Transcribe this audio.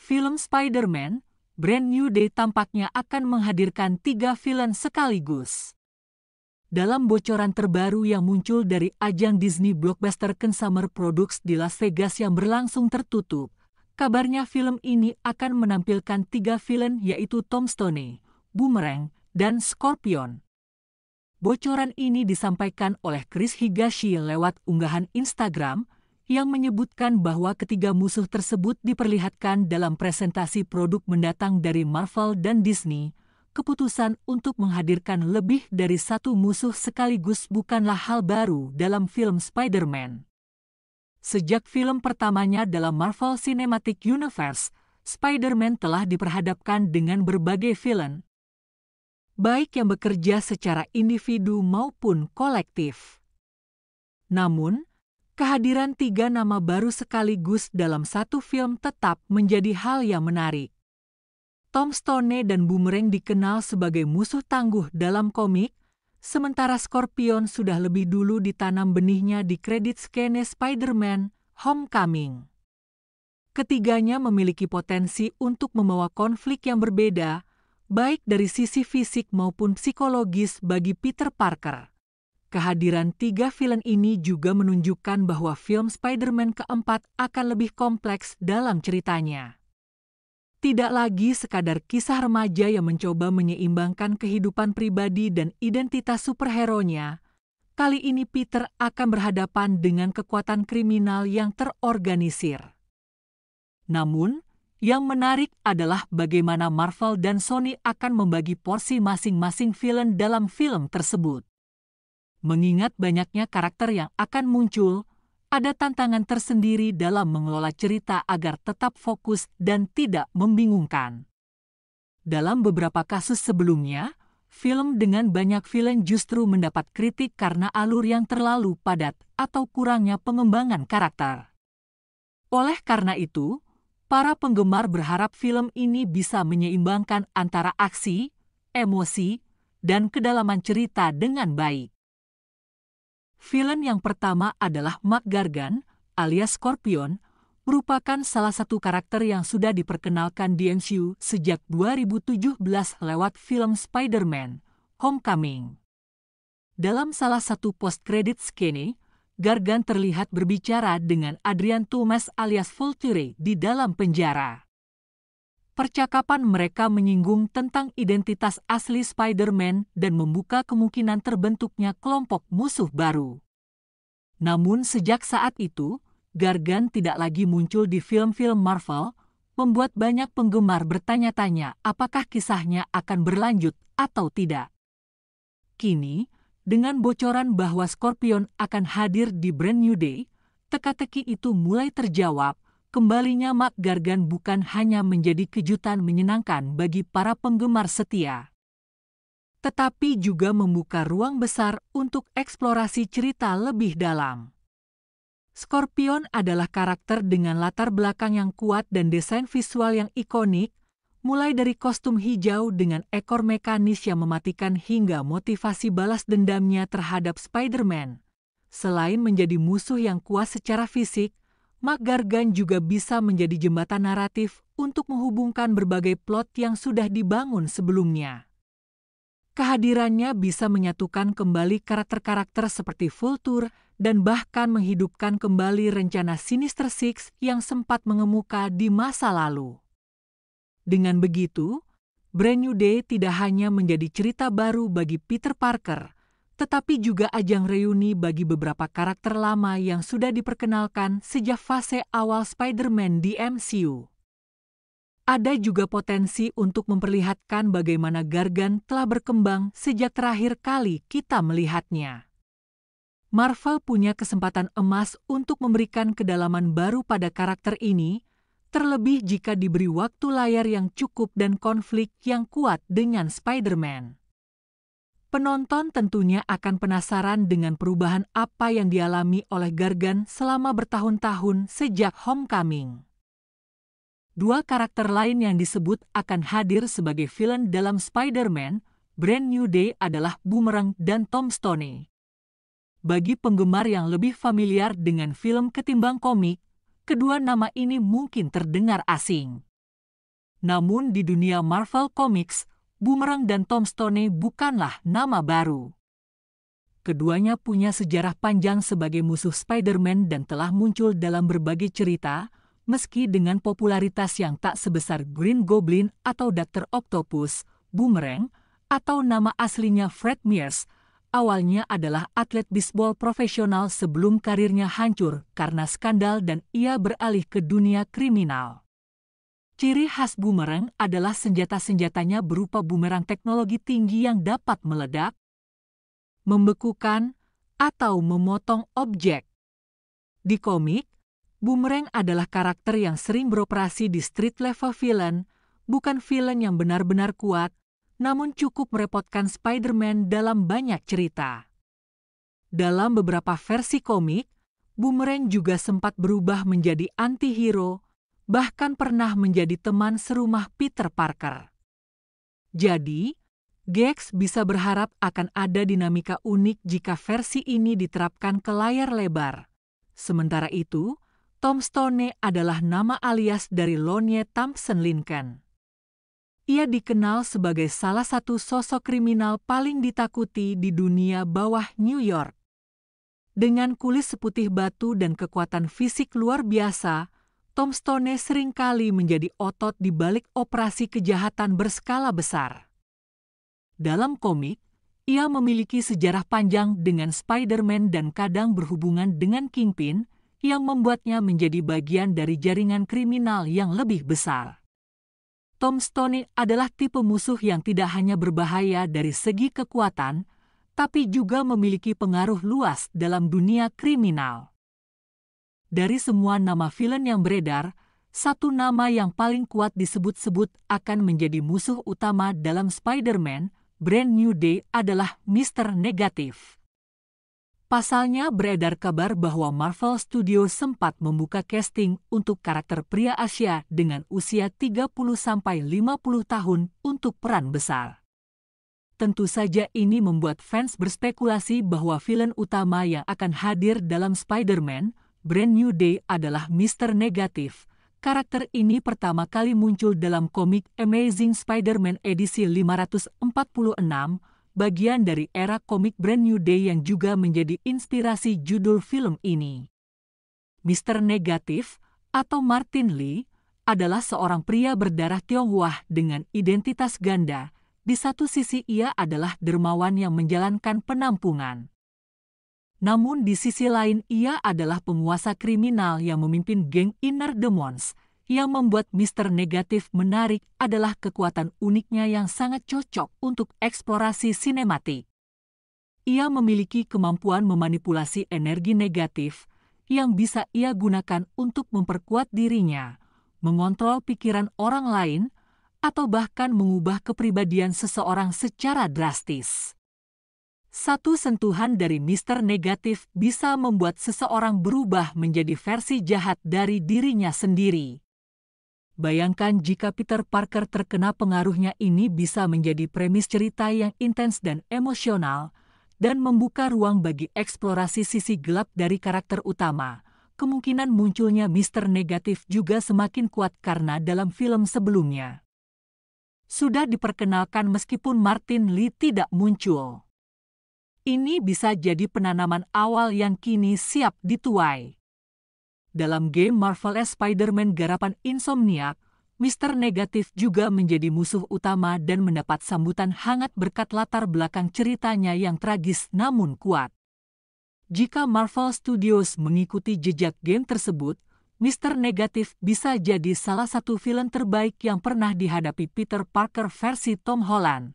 Film Spider-Man, Brand New Day tampaknya akan menghadirkan 3 villain sekaligus. Dalam bocoran terbaru yang muncul dari ajang Disney Blockbuster Consumer Products di Las Vegas yang berlangsung tertutup, kabarnya film ini akan menampilkan 3 villain yaitu Tombstone, Boomerang, dan Scorpion. Bocoran ini disampaikan oleh Chris Higashi lewat unggahan Instagram yang menyebutkan bahwa ketiga musuh tersebut diperlihatkan dalam presentasi produk mendatang dari Marvel dan Disney. Keputusan untuk menghadirkan lebih dari satu musuh sekaligus bukanlah hal baru dalam film Spider-Man. Sejak film pertamanya dalam Marvel Cinematic Universe, Spider-Man telah diperhadapkan dengan berbagai villain, baik yang bekerja secara individu maupun kolektif. Namun, kehadiran 3 nama baru sekaligus dalam satu film tetap menjadi hal yang menarik. Tombstone dan Boomerang dikenal sebagai musuh tangguh dalam komik, sementara Scorpion sudah lebih dulu ditanam benihnya di kredit skene Spider-Man Homecoming. Ketiganya memiliki potensi untuk membawa konflik yang berbeda, baik dari sisi fisik maupun psikologis bagi Peter Parker. Kehadiran 3 villain ini juga menunjukkan bahwa film Spider-Man keempat akan lebih kompleks dalam ceritanya. Tidak lagi sekadar kisah remaja yang mencoba menyeimbangkan kehidupan pribadi dan identitas superhero-nya, kali ini Peter akan berhadapan dengan kekuatan kriminal yang terorganisir. Namun, yang menarik adalah bagaimana Marvel dan Sony akan membagi porsi masing-masing villain dalam film tersebut. Mengingat banyaknya karakter yang akan muncul, ada tantangan tersendiri dalam mengelola cerita agar tetap fokus dan tidak membingungkan. Dalam beberapa kasus sebelumnya, film dengan banyak villain justru mendapat kritik karena alur yang terlalu padat atau kurangnya pengembangan karakter. Oleh karena itu, para penggemar berharap film ini bisa menyeimbangkan antara aksi, emosi, dan kedalaman cerita dengan baik. Villain yang pertama adalah Mac Gargan, alias Scorpion, merupakan salah satu karakter yang sudah diperkenalkan di MCU sejak 2017 lewat film Spider-Man Homecoming. Dalam salah satu post-credit scene, Gargan terlihat berbicara dengan Adrian Thomas alias Vulture di dalam penjara. Percakapan mereka menyinggung tentang identitas asli Spider-Man dan membuka kemungkinan terbentuknya kelompok musuh baru. Namun sejak saat itu, Gargan tidak lagi muncul di film-film Marvel, membuat banyak penggemar bertanya-tanya apakah kisahnya akan berlanjut atau tidak. Kini, dengan bocoran bahwa Scorpion akan hadir di Brand New Day, teka-teki itu mulai terjawab. Kembalinya Mac Gargan bukan hanya menjadi kejutan menyenangkan bagi para penggemar setia, tetapi juga membuka ruang besar untuk eksplorasi cerita lebih dalam. Scorpion adalah karakter dengan latar belakang yang kuat dan desain visual yang ikonik, mulai dari kostum hijau dengan ekor mekanis yang mematikan hingga motivasi balas dendamnya terhadap Spider-Man. Selain menjadi musuh yang kuat secara fisik, Mac Gargan juga bisa menjadi jembatan naratif untuk menghubungkan berbagai plot yang sudah dibangun sebelumnya. Kehadirannya bisa menyatukan kembali karakter-karakter seperti Vulture dan bahkan menghidupkan kembali rencana Sinister Six yang sempat mengemuka di masa lalu. Dengan begitu, Brand New Day tidak hanya menjadi cerita baru bagi Peter Parker, tetapi juga ajang reuni bagi beberapa karakter lama yang sudah diperkenalkan sejak fase awal Spider-Man di MCU. Ada juga potensi untuk memperlihatkan bagaimana Gargan telah berkembang sejak terakhir kali kita melihatnya. Marvel punya kesempatan emas untuk memberikan kedalaman baru pada karakter ini, terlebih jika diberi waktu layar yang cukup dan konflik yang kuat dengan Spider-Man. Penonton tentunya akan penasaran dengan perubahan apa yang dialami oleh Gargan selama bertahun-tahun sejak Homecoming. 2 karakter lain yang disebut akan hadir sebagai villain dalam Spider-Man Brand New Day adalah Boomerang dan Tombstone. Bagi penggemar yang lebih familiar dengan film ketimbang komik, kedua nama ini mungkin terdengar asing. Namun di dunia Marvel Comics, Boomerang dan Tombstone bukanlah nama baru. Keduanya punya sejarah panjang sebagai musuh Spider-Man dan telah muncul dalam berbagai cerita, meski dengan popularitas yang tak sebesar Green Goblin atau Dr. Octopus. Boomerang, atau nama aslinya Fred Mears, awalnya adalah atlet bisbol profesional sebelum karirnya hancur karena skandal dan ia beralih ke dunia kriminal. Ciri khas Boomerang adalah senjata-senjatanya berupa bumerang teknologi tinggi yang dapat meledak, membekukan, atau memotong objek. Di komik, Boomerang adalah karakter yang sering beroperasi di street level villain, bukan villain yang benar-benar kuat, namun cukup merepotkan Spider-Man dalam banyak cerita. Dalam beberapa versi komik, Boomerang juga sempat berubah menjadi anti-hero, bahkan pernah menjadi teman serumah Peter Parker. Jadi, Gex bisa berharap akan ada dinamika unik jika versi ini diterapkan ke layar lebar. Sementara itu, Tombstone adalah nama alias dari Lone Thompson Lincoln. Ia dikenal sebagai salah satu sosok kriminal paling ditakuti di dunia bawah New York. Dengan kulit seputih batu dan kekuatan fisik luar biasa, Tombstone seringkali menjadi otot di balik operasi kejahatan berskala besar. Dalam komik, ia memiliki sejarah panjang dengan Spider-Man dan kadang berhubungan dengan Kingpin, yang membuatnya menjadi bagian dari jaringan kriminal yang lebih besar. Tombstone adalah tipe musuh yang tidak hanya berbahaya dari segi kekuatan, tapi juga memiliki pengaruh luas dalam dunia kriminal. Dari semua nama villain yang beredar, satu nama yang paling kuat disebut-sebut akan menjadi musuh utama dalam Spider-Man Brand New Day adalah Mr. Negatif. Pasalnya beredar kabar bahwa Marvel Studios sempat membuka casting untuk karakter pria Asia dengan usia 30-50 tahun untuk peran besar. Tentu saja ini membuat fans berspekulasi bahwa villain utama yang akan hadir dalam Spider-Man Brand New Day adalah Mr. Negatif. Karakter ini pertama kali muncul dalam komik Amazing Spider-Man edisi 546, bagian dari era komik Brand New Day yang juga menjadi inspirasi judul film ini. Mr. Negatif, atau Martin Lee, adalah seorang pria berdarah Tionghoa dengan identitas ganda. Di satu sisi ia adalah dermawan yang menjalankan penampungan. Namun di sisi lain ia adalah penguasa kriminal yang memimpin geng Inner Demons. Yang membuat Mr. Negatif menarik adalah kekuatan uniknya yang sangat cocok untuk eksplorasi sinematik. Ia memiliki kemampuan memanipulasi energi negatif yang bisa ia gunakan untuk memperkuat dirinya, mengontrol pikiran orang lain, atau bahkan mengubah kepribadian seseorang secara drastis. Satu sentuhan dari Mr. Negatif bisa membuat seseorang berubah menjadi versi jahat dari dirinya sendiri. Bayangkan jika Peter Parker terkena pengaruhnya, ini bisa menjadi premis cerita yang intens dan emosional, dan membuka ruang bagi eksplorasi sisi gelap dari karakter utama. Kemungkinan munculnya Mr. Negatif juga semakin kuat karena dalam film sebelumnya sudah diperkenalkan meskipun Martin Lee tidak muncul. Ini bisa jadi penanaman awal yang kini siap dituai. Dalam game Marvel Spider-Man garapan Insomniac, Mr. Negatif juga menjadi musuh utama dan mendapat sambutan hangat berkat latar belakang ceritanya yang tragis namun kuat. Jika Marvel Studios mengikuti jejak game tersebut, Mr. Negatif bisa jadi salah satu villain terbaik yang pernah dihadapi Peter Parker versi Tom Holland.